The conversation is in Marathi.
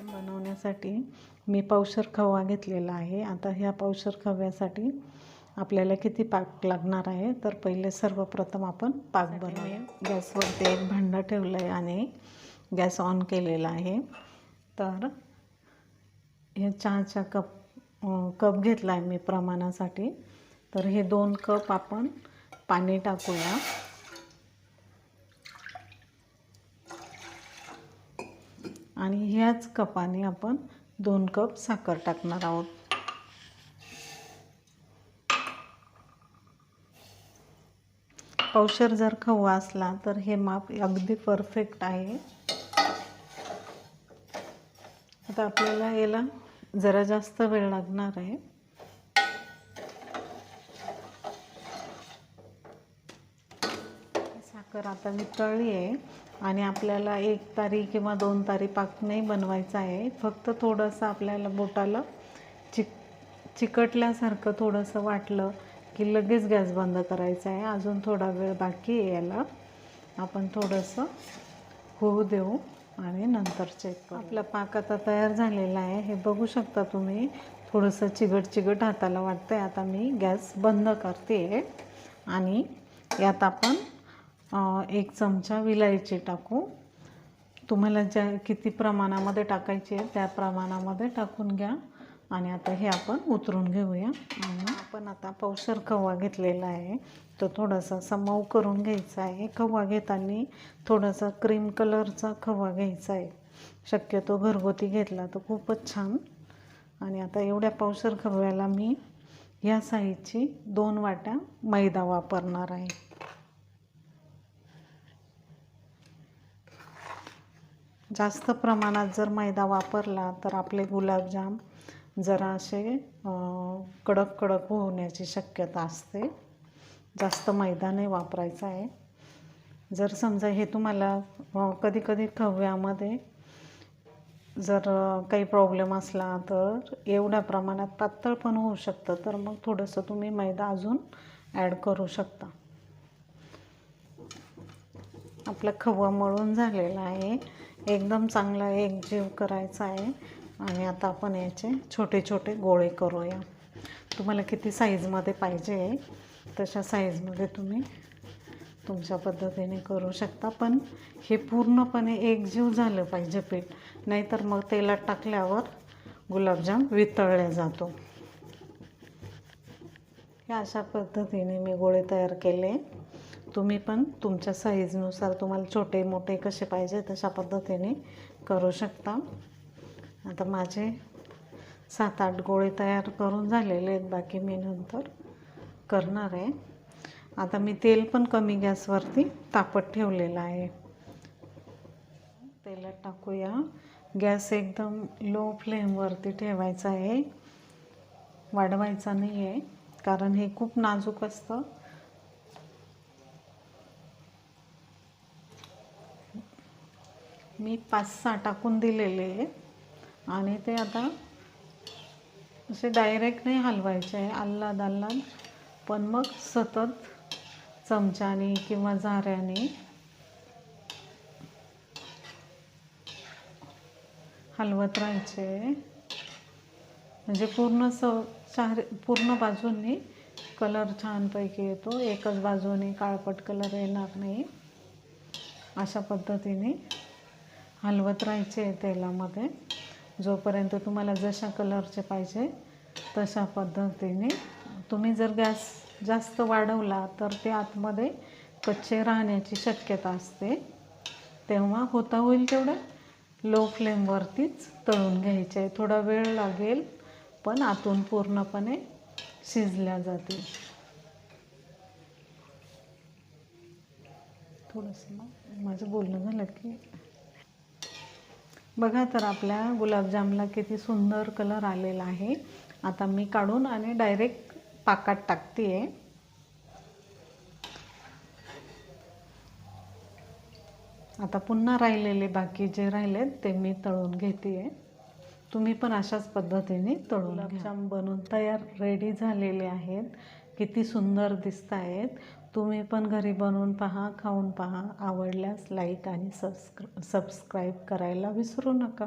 गुलाबजाम बनवण्यासाठी मी पावशर खवा घेतलेला आहे। आता ह्या पावशर खव्यासाठी आपल्याला किती पाक लागणार आहे, तर पहिले सर्वप्रथम आपण पाक बनवूया। गॅसवरती एक भांडं ठेवलं आहे आणि गॅस ऑन केलेला आहे। तर हे चहाचा कप घेतला आहे मी प्रमाणासाठी। तर हे 2 कप आपण पाणी टाकूया आणि ह्याच कपाने आपण 2 कप साखर टाकणार आहोत। पावशर जर खवा असला तर हे माप अगदी परफेक्ट आहे। आता आपल्याला याला जरा जास्त वेळ लागणार आहे। साखर आता वितळली आहे आणि आपल्याला 1 तारी किंवा 2 तारी पाक नाही बनवायचा आहे। फक्त थोडंसं आपल्याला बोटाला चिकटल्यासारखं थोडंसं वाटलं की लगेच गॅस बंद करायचा आहे। अजून थोडा वेळ बाकी आहे, याला आपण थोडंसं होऊ देऊ आणि नंतर चेक करू। आपला पाक आता तयार झालेला आहे, हे बघू शकता तुम्ही। थोडंसं चिकट हाताला वाटतंय। आता मी गॅस बंद करते आणि यात आपण 1 चमचा विलायची टाकू। तुम्हाला किती प्रमाणामध्ये टाकायची आहे त्या प्रमाणामध्ये टाकून घ्या आणि आता हे आपण उतरून घेऊया। आणि आपण आता पावशर खवा घेतलेला आहे, तो थोडासा असा मऊ करून घ्यायचा आहे। खवा घेताना थोडासा क्रीम कलरचा खवा घ्यायचा आहे, शक्यतो घरगुती घेतला तर खूपच छान। आणि आता एवढ्या पावशर खव्याला मी ह्या साईजची 2 वाट्या मैदा वापरणार आहे। जास्त प्रमाणात जर मैदा वापरला तर आपले गुलाबजाम जरा असे कडक होण्याची शक्यता असते। जास्त मैदा नाही वापरायचा आहे। जर समजा हे तुम्हाला कधी खव्यामध्ये जर काही प्रॉब्लेम असला तर एवढ्या प्रमाणात पातळ पण होऊ शकतं, तर मग थोडंसं तुम्ही मैदा अजून ॲड करू शकता। आपला खवा मळून झालेला आहे, एकदम चांगला एकजीव करायचा आहे। आणि आता आपण याचे छोटे छोटे गोळे करूया। तुम्हाला किती साईजमध्ये पाहिजे तशा साईजमध्ये तुम्ही तुमच्या पद्धतीने करू शकता, पण हे पूर्णपणे एकजीव झालं पाहिजे पीठ, नाहीतर मग तेलात टाकल्यावर गुलाबजाम वितळला जातो। हे अशा पद्धतीने मी गोळे तयार केले। तुम्ही पण तुमच्या साईजनुसार तुम्हाला छोटे मोठे कसे पाहिजे तशा पद्धतीने करू शकता। आता माझे 7-8 गोळे तयार करून झालेले आहेत, बाकी मी नंतर करणार आहे। आता मी तेल पण कमी गॅसवरती तापत ठेवलेलं आहे। तेलात टाकूया। गॅस एकदम लो फ्लेमवरती ठेवायचा आहे, वाढवायचा नाही आहे, कारण हे खूप नाजूक असतं। मी 5-6 टाकून दिलेले आहे आणि ते आता असे डायरेक्ट नाही हलवायचे आहे, आल्लाद पण मग सतत चमच्याने किंवा झाऱ्याने हलवत राहायचे, म्हणजे पूर्ण बाजूंनी कलर छानपैकी येतो। एकच बाजूने काळपट कलर येणार नाही। अशा पद्धतीने हलवत राहायचे तेलामध्ये, जोपर्यंत तुम्हाला जशा कलरचे पाहिजे तशा पद्धतीने। तुम्ही जर गॅस जास्त वाढवला तर ते आतमध्ये कच्चे राहण्याची शक्यता असते, तेव्हा होईल तेवढं लो फ्लेमवरतीच तळून घ्यायचे। थोडा वेळ लागेल पण आतून पूर्णपणे शिजल्या जातील। थोडंसं माझं बोलणं झालं की बघा, तर आपल्या गुलाबजामला किती सुंदर कलर आलेला आहे। आता मी काढून आणि डायरेक्ट पाकात टाकते आहे। आता पुन्हा राहिलेले बाकी जे राहिलेत ते मी तळून घेते आहे। तुम्ही पण अशाच पद्धतीने तळून घ्या। गुलाबजाम बनून तयार रेडी झालेले आहेत, किती सुंदर दिसत आहेत। तुम्ही पण घरी बनवून पहा, खाऊन पहा। आवडल्यास लाईक आणि सबस्क्राईब करायला विसरू नका।